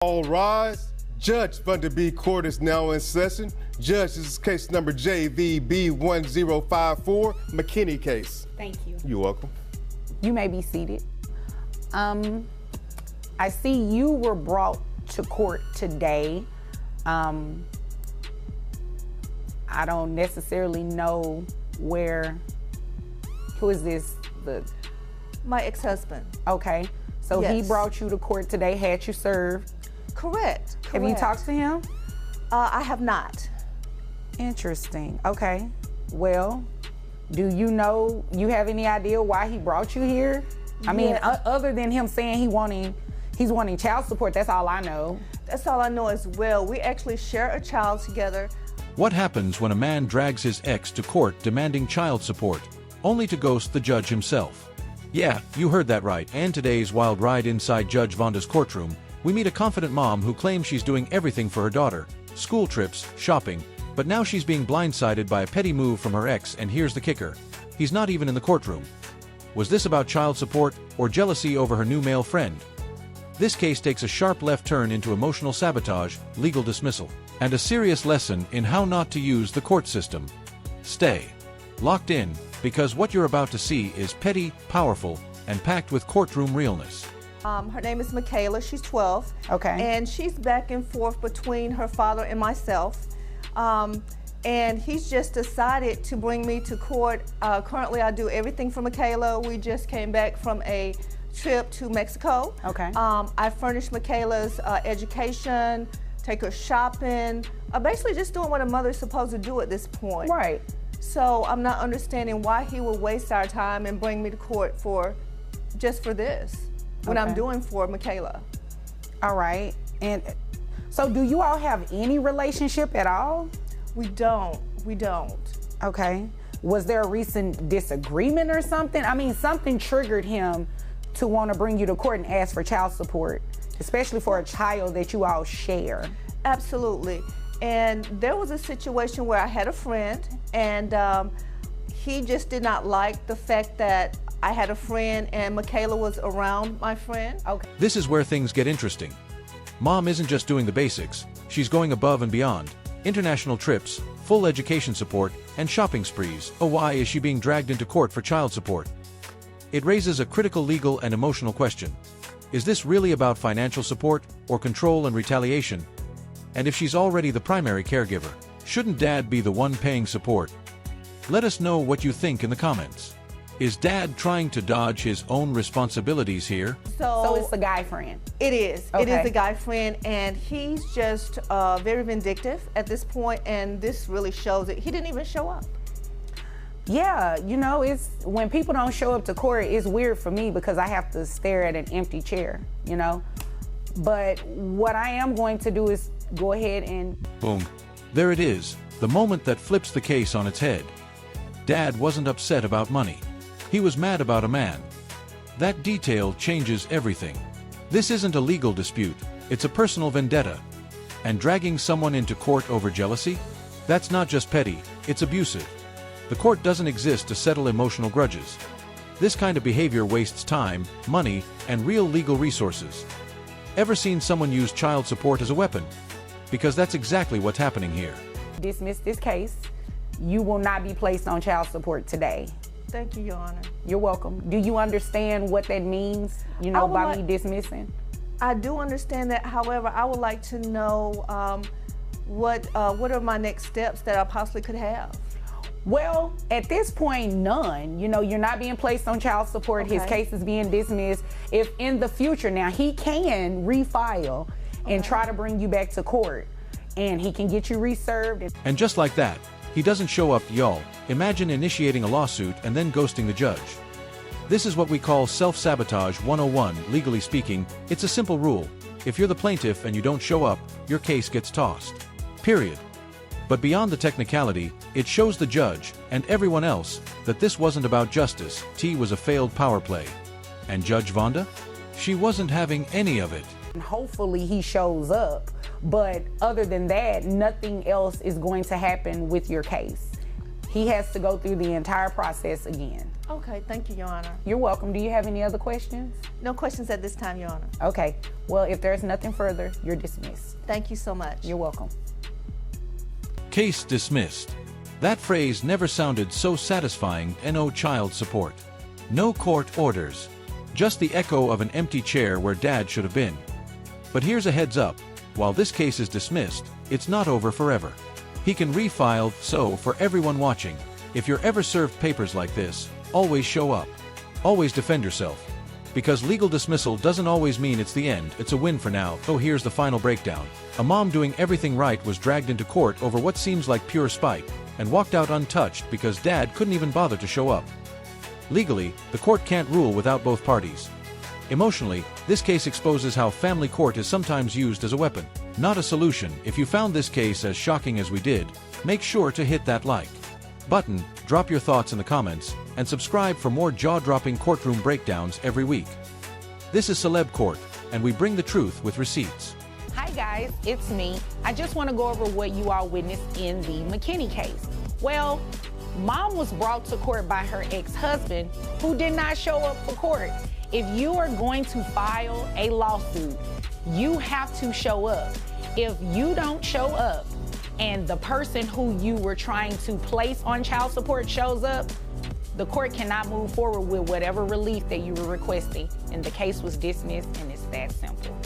All rise. Judge Vonda court is now in session. Judge, this is case number JVB1054, McKinney case. Thank you. You're welcome. You may be seated. I see you were brought to court today. I don't necessarily know who is this? My ex-husband. Okay, so Yes. he brought you to court today, had you served. Correct. Have you talked to him? I have not. Interesting. Okay. Well, do you have any idea why he brought you here? I mean, other than him saying he's wanting child support, that's all I know. That's all I know as well. We actually share a child together. What happens when a man drags his ex to court demanding child support, only to ghost the judge himself? Yeah, you heard that right. And today's wild ride inside Judge Vonda's courtroom, we meet a confident mom who claims she's doing everything for her daughter, school trips, shopping, but now she's being blindsided by a petty move from her ex, and here's the kicker. He's not even in the courtroom. Was this about child support or jealousy over her new male friend? This case takes a sharp left turn into emotional sabotage, legal dismissal, and a serious lesson in how not to use the court system. Stay locked in, because what you're about to see is petty, powerful, and packed with courtroom realness. Her name is Michaela. She's 12. Okay. And she's back and forth between her father and myself. And he's just decided to bring me to court. Currently, I do everything for Michaela. We just came back from a trip to Mexico. Okay. I furnished Michaela's education, take her shopping, basically just doing what a mother's supposed to do at this point. Right. So I'm not understanding why he would waste our time and bring me to court just for this, when I'm doing for Michaela. All right. And so do you all have any relationship at all? We don't. Okay. Was there a recent disagreement or something? I mean, something triggered him to want to bring you to court and ask for child support, especially for a child that you all share. Absolutely. And there was a situation where I had a friend, and he just did not like the fact that I had a friend and Michaela was around my friend. Okay. This is where things get interesting. Mom isn't just doing the basics, she's going above and beyond. International trips, full education support, and shopping sprees. Oh, why is she being dragged into court for child support? It raises a critical legal and emotional question. Is this really about financial support, or control and retaliation? And if she's already the primary caregiver, shouldn't Dad be the one paying support? Let us know what you think in the comments. Is Dad trying to dodge his own responsibilities here? So it's the guy friend? It is. Okay. It is the guy friend, and he's just very vindictive at this point, and this really shows it. He didn't even show up. Yeah, you know, it's when people don't show up to court, it's weird for me because I have to stare at an empty chair, you know? But what I am going to do is go ahead and... Boom. There it is, the moment that flips the case on its head. Dad wasn't upset about money. He was mad about a man. That detail changes everything. This isn't a legal dispute, it's a personal vendetta. And dragging someone into court over jealousy? That's not just petty, it's abusive. The court doesn't exist to settle emotional grudges. This kind of behavior wastes time, money, and real legal resources. Ever seen someone use child support as a weapon? Because that's exactly what's happening here. Dismiss this case. You will not be placed on child support today. Thank you, Your Honor. You're welcome. Do you understand what that means, you know, by me dismissing? I do understand that. However, I would like to know what are my next steps that I possibly could have? Well, at this point, none. You know, you're not being placed on child support. His case is being dismissed. If in the future, now he can refile and try to bring you back to court, and he can get you reserved. And just like that, he doesn't show up, y'all. Imagine initiating a lawsuit and then ghosting the judge. This is what we call self-sabotage 101, legally speaking. It's a simple rule. If you're the plaintiff and you don't show up, your case gets tossed. Period. But beyond the technicality, it shows the judge, and everyone else, that this wasn't about justice. T was a failed power play. And Judge Vonda? She wasn't having any of it. And hopefully he shows up, but other than that, nothing else is going to happen with your case. He has to go through the entire process again. Okay, thank you, Your Honor. You're welcome. Do you have any other questions? No questions at this time, Your Honor. Okay. Well, if there's nothing further, you're dismissed. Thank you so much. You're welcome. Case dismissed. That phrase never sounded so satisfying. No child support. No court orders. Just the echo of an empty chair where Dad should have been. But here's a heads up. While this case is dismissed, it's not over forever. He can refile, so for everyone watching, if you're ever served papers like this, always show up. Always defend yourself. Because legal dismissal doesn't always mean it's the end, it's a win for now. Oh, here's the final breakdown. A mom doing everything right was dragged into court over what seems like pure spite, and walked out untouched because Dad couldn't even bother to show up. Legally, the court can't rule without both parties. Emotionally, this case exposes how family court is sometimes used as a weapon, not a solution. If you found this case as shocking as we did, make sure to hit that like button, drop your thoughts in the comments, and subscribe for more jaw-dropping courtroom breakdowns every week. This is Celeb Court, and we bring the truth with receipts. Hi guys, it's me. I just want to go over what you all witnessed in the McKinney case. Well, Mom was brought to court by her ex-husband who did not show up for court. If you are going to file a lawsuit, you have to show up. If you don't show up and the person who you were trying to place on child support shows up, the court cannot move forward with whatever relief that you were requesting, and the case was dismissed, and it's that simple.